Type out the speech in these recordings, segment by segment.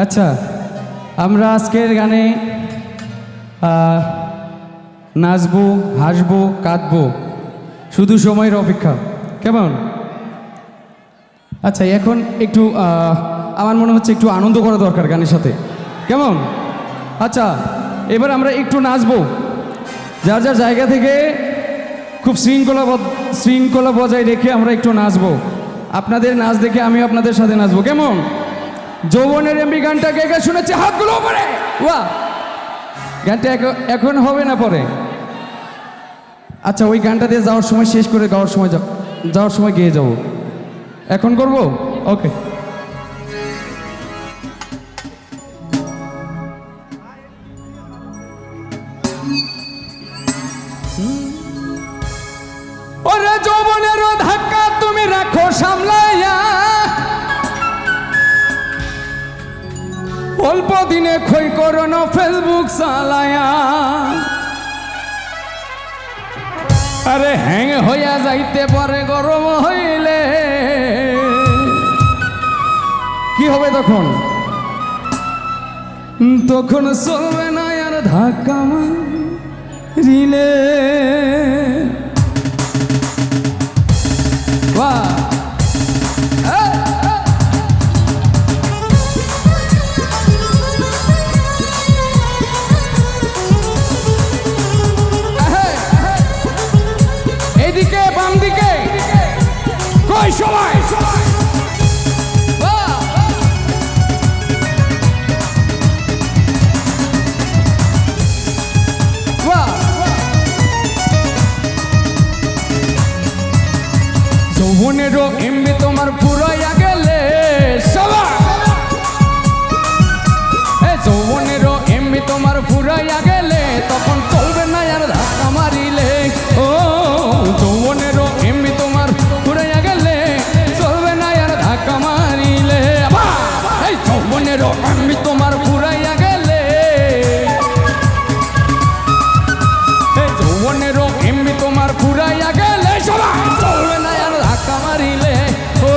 আচ্ছা, আমরা আজকের গানে নাচবো, হাসবো, কাঁদবো, শুধু সময়ের অপেক্ষা। কেমন? আচ্ছা, এখন একটু আমার মনে হচ্ছে একটু আনন্দ করা দরকার গানের সাথে। কেমন? আচ্ছা, এবার আমরা একটু নাচবো, যার যার জায়গা থেকে খুব শৃঙ্খলা বজায় রেখে আমরা একটু নাচবো। আপনাদের নাচ দেখে আমি আপনাদের সাথে নাচবো। কেমন? যৌবনের এমবি গানটা কে কে শুনেছে? হাতগুলো উপরে। বাহ! গানটা এখন হবে না পরে? আচ্ছা, ওই গানটা দিয়ে যাওয়ার সময় শেষ করে যাওয়ার সময় গিয়ে যাব। এখন করব? ওকে। ওরে যৌবনের ধাক্কা তুমি রাখো সামলাইয়া, অল্প দিনে ক্ষয় করো না ফেসবুক চালায়া। আরে হ্যাং হইয়া যাইতে পারে গরম হইলে, কি হবে তখন? তখন চলবে না আর ধাক্কা মারিলে। বাহ! এইদিকে বাম দিকে কই সবাই? যৌবনেরও এমবি তোমার পুরাইয়া গেলে সবাই, যৌবনেরও এমবি তোমার পুরাইয়া গেলে তখন চলবে না আর ধাক্কা মারিলে। ও যৌবনেরও এমবি তোমার পুরাইয়া গেলে চলবে না আর ধাক্কা মারিলে। এই যৌবনেরও এমবি তোমার পুরাইয়া গেলে, এই যৌবনেরও এমবি তোমার পুরাইয়া গেলে সবাই চলবে না আর ধাক্কা মারিলে। ও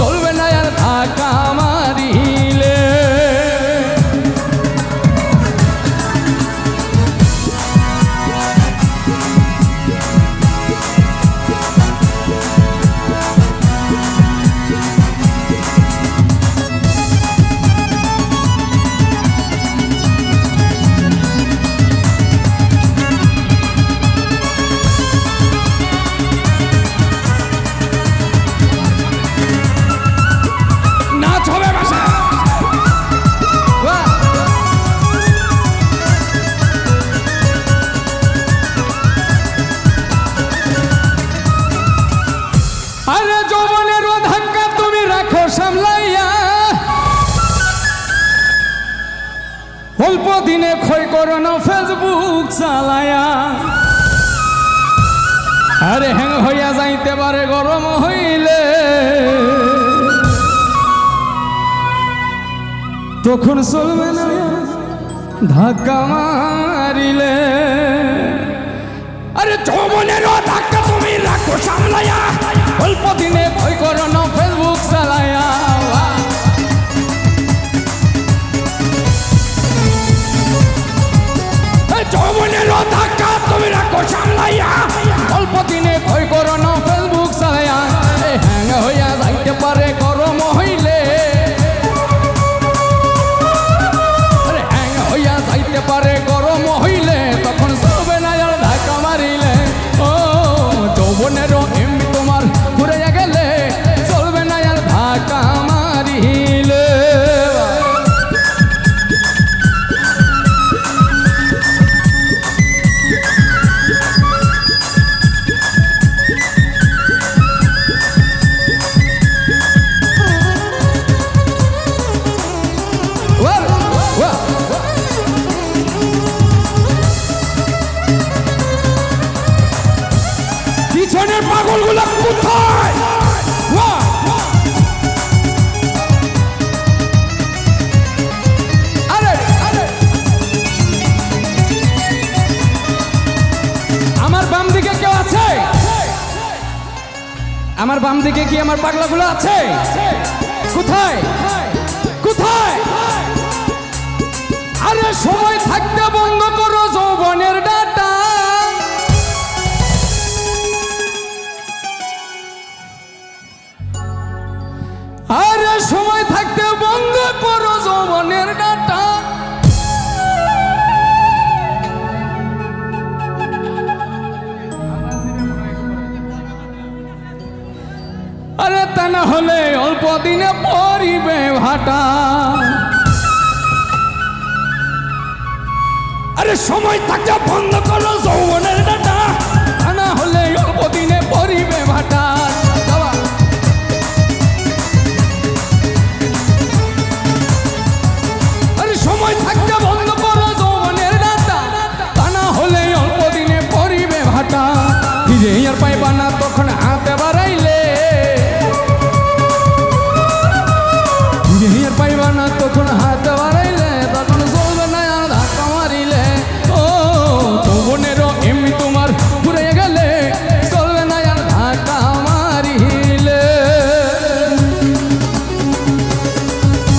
চলবে না আর ধাক্কা মারিলে। আরে যৌবনের ধাক্কা তুমি রাখো সামলাইয়া, অল্প দিনে ক্ষয় করো না ফেসবুক চালায়া। আরে হ্যাং হইয়া যাইতে পারে গরম হইলে, তখন চলবে না ধাক্কা মারিলে। আরে যৌবনের ধাক্কা তুমি রাখো সামলাইয়া, অল্প দিনে ক্ষয় করো না ফেসবুক চালায়া। যৌবনের ধাক্কা তুমি রাখো সামলাইয়া, অল্প দিনে ক্ষয় করো না ফেসবুক চালায়া। হ্যাং হইয়া যাইতে পারে গরম হইলে, হ্যাং হইয়া যাইতে পারে গরম হইলে তখন চলবে না আর ধাক্কা মারিলে। ও যৌবনেরও এমবি তোমার ঘুরে গেলে চলবে না আর ধাক্কা মারিলে। পিছনের পাগলগুলো কোথায়? আরে আমার বাম দিকে কেউ আছে? আমার বাম দিকে কি আমার পাগলাগুলো আছে? কোথায় কোথায়? দিনে পরিবে ভাটা। আরে সময় থাকতে বন্ধ করো যৌবনের ডাটা, তা না হলে অল্প দিনে পরিবে ভাটা। আরে সময় থাকতে বন্ধ করো যৌবনের ডাটা, তা না হলে অল্প দিনে পরিবে ভাটা। ফিরে আর পাইবা না তখন হাতে বাড়াইলে, ফিরে আর পাইবা না তখন হাতে বাড়াইলে, তখন চলবে না আর ধাক্কা মারিলে। ও যৌবনেরও এমনি তোমার ঘুরে গেলে, চলবে না আর ধাক্কা মারিলে।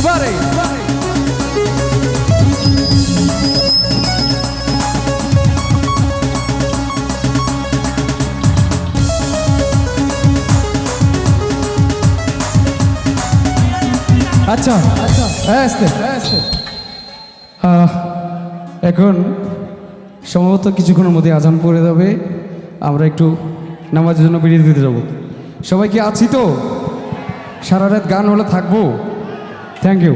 বারে আচ্ছা আচ্ছা এখন সম্ভবত কিছুক্ষণের মধ্যে আজান পড়ে যাবে, আমরা একটু নামাজের জন্য বেরিয়ে দিতে যাব। সবাই কি আছি তো? সারা রাত গান হলে থাকবো। Thank you.